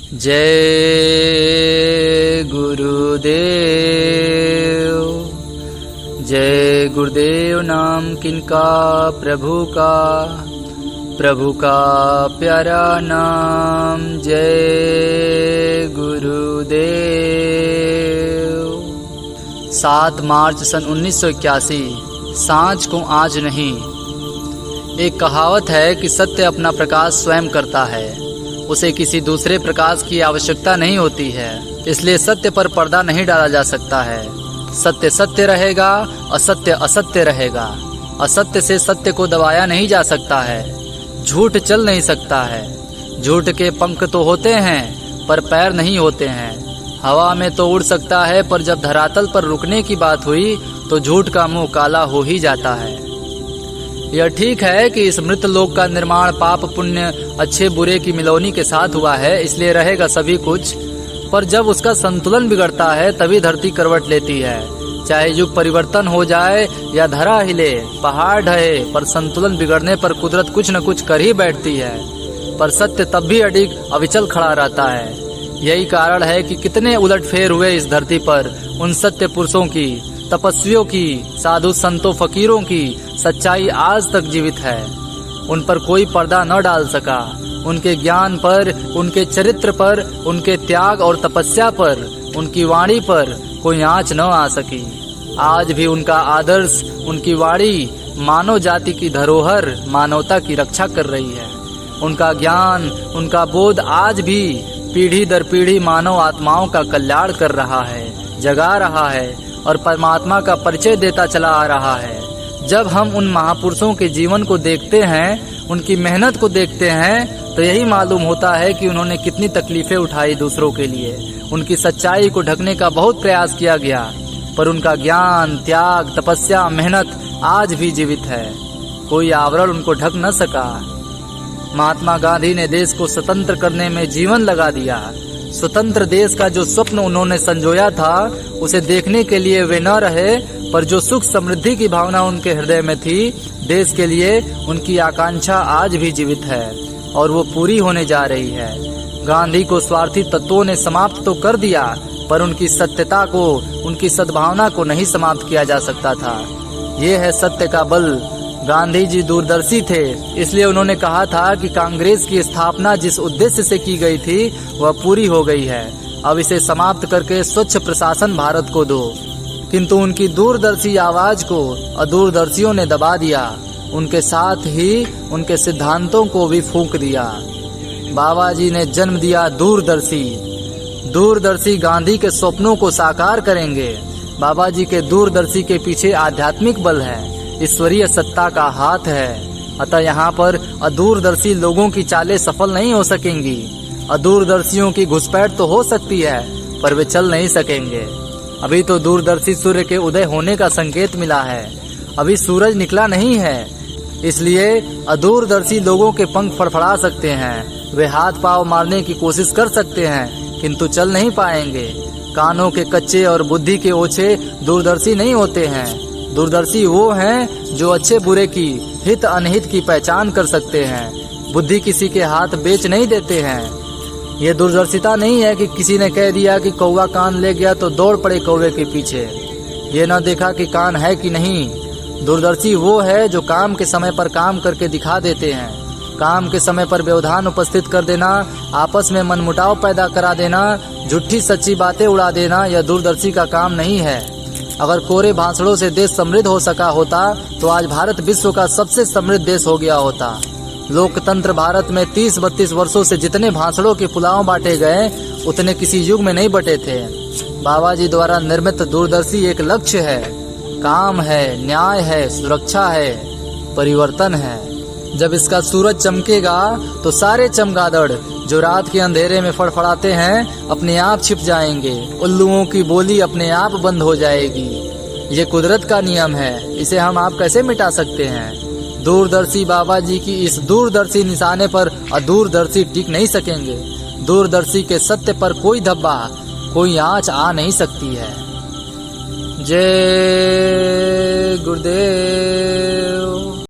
जय गुरुदेव। जय गुरुदेव नाम किनका प्रभु का प्यारा नाम। जय गुरुदेव। 7 मार्च सन 1981 सांझ को आज नहीं। एक कहावत है कि सत्य अपना प्रकाश स्वयं करता है, उसे किसी दूसरे प्रकाश की आवश्यकता नहीं होती है, इसलिए सत्य पर पर्दा नहीं डाला जा सकता है। सत्य सत्य रहेगा, असत्य असत्य रहेगा। असत्य से सत्य को दबाया नहीं जा सकता है। झूठ चल नहीं सकता है। झूठ के पंख तो होते हैं पर पैर नहीं होते हैं। हवा में तो उड़ सकता है, पर जब धरातल पर रुकने की बात हुई तो झूठ का मुंह काला हो ही जाता है। यह ठीक है कि इस मृत लोक का निर्माण पाप पुण्य अच्छे बुरे की मिलौनी के साथ हुआ है, इसलिए रहेगा सभी कुछ। पर जब उसका संतुलन बिगड़ता है तभी धरती करवट लेती है। चाहे युग परिवर्तन हो जाए या धरा हिले, पहाड़ ढहे, पर संतुलन बिगड़ने पर कुदरत कुछ न कुछ कर ही बैठती है। पर सत्य तब भी अडिग अविचल खड़ा रहता है। यही कारण है कि कितने उलटफेर हुए इस धरती पर। उन सत्य पुरुषों की, तपस्वियों की, साधु संतों फकीरों की सच्चाई आज तक जीवित है। उन पर कोई पर्दा न डाल सका। उनके ज्ञान पर, उनके चरित्र पर, उनके त्याग और तपस्या पर, उनकी वाणी पर कोई आँच न आ सकी। आज भी उनका आदर्श, उनकी वाणी मानव जाति की धरोहर, मानवता की रक्षा कर रही है। उनका ज्ञान, उनका बोध आज भी पीढ़ी दर पीढ़ी मानव आत्माओं का कल्याण कर रहा है, जगा रहा है और परमात्मा का परिचय देता चला आ रहा है। जब हम उन महापुरुषों के जीवन को देखते हैं, उनकी मेहनत को देखते हैं, तो यही मालूम होता है कि उन्होंने कितनी तकलीफें उठाई दूसरों के लिए। उनकी सच्चाई को ढकने का बहुत प्रयास किया गया, पर उनका ज्ञान, त्याग, तपस्या, मेहनत आज भी जीवित है। कोई आवरण उनको ढक न सका। महात्मा गांधी ने देश को स्वतंत्र करने में जीवन लगा दिया। स्वतंत्र देश का जो स्वप्न उन्होंने संजोया था, उसे देखने के लिए वे न रहे, पर जो सुख समृद्धि की भावना उनके हृदय में थी, देश के लिए उनकी आकांक्षा आज भी जीवित है और वो पूरी होने जा रही है। गांधी को स्वार्थी तत्वों ने समाप्त तो कर दिया, पर उनकी सत्यता को, उनकी सद्भावना को नहीं समाप्त किया जा सकता था। ये है सत्य का बल। गांधी जी दूरदर्शी थे, इसलिए उन्होंने कहा था कि कांग्रेस की स्थापना जिस उद्देश्य से की गई थी वह पूरी हो गई है। अब इसे समाप्त करके स्वच्छ प्रशासन भारत को दो। किंतु उनकी दूरदर्शी आवाज को अदूरदर्शियों ने दबा दिया। उनके साथ ही उनके सिद्धांतों को भी फूंक दिया। बाबा जी ने जन्म दिया दूरदर्शी। दूरदर्शी गांधी के स्वप्नों को साकार करेंगे। बाबा जी के दूरदर्शी के पीछे आध्यात्मिक बल है, ईश्वरीय सत्ता का हाथ है। अतः यहाँ पर अदूरदर्शी लोगों की चालें सफल नहीं हो सकेंगी। अदूरदर्शियों की घुसपैठ तो हो सकती है, पर वे चल नहीं सकेंगे। अभी तो दूरदर्शी सूर्य के उदय होने का संकेत मिला है, अभी सूरज निकला नहीं है, इसलिए अदूरदर्शी लोगों के पंख फड़फड़ा सकते हैं। वे हाथ पांव मारने की कोशिश कर सकते हैं, किंतु चल नहीं पाएंगे। कानों के कच्चे और बुद्धि के ओछे दूरदर्शी नहीं होते हैं। दूरदर्शी वो हैं जो अच्छे बुरे की, हित अनहित की पहचान कर सकते हैं। बुद्धि किसी के हाथ बेच नहीं देते हैं। ये दूरदर्शिता नहीं है कि किसी ने कह दिया कि कौवा कान ले गया तो दौड़ पड़े कौवे के पीछे, ये न देखा कि कान है कि नहीं। दूरदर्शी वो है जो काम के समय पर काम करके दिखा देते हैं। काम के समय पर व्यवधान उपस्थित कर देना, आपस में मनमुटाव पैदा करा देना, झूठी सच्ची बातें उड़ा देना, यह दूरदर्शी का काम नहीं है। अगर कोरे भाषणों से देश समृद्ध हो सका होता तो आज भारत विश्व का सबसे समृद्ध देश हो गया होता। लोकतंत्र भारत में 30-32 वर्षों से जितने भाषणों के पुलाव बांटे गए, उतने किसी युग में नहीं बटे थे। बाबा जी द्वारा निर्मित दूरदर्शी एक लक्ष्य है, काम है, न्याय है, सुरक्षा है, परिवर्तन है। जब इसका सूरज चमकेगा तो सारे चमगादड़ जो रात के अंधेरे में फड़फड़ाते हैं अपने आप छिप जाएंगे। उल्लुओं की बोली अपने आप बंद हो जाएगी। ये कुदरत का नियम है, इसे हम आप कैसे मिटा सकते हैं। दूरदर्शी बाबा जी की इस दूरदर्शी निशाने पर अदूरदर्शी टिक नहीं सकेंगे। दूरदर्शी के सत्य पर कोई धब्बा, कोई आँच आ नहीं सकती है। जय गुरुदेव।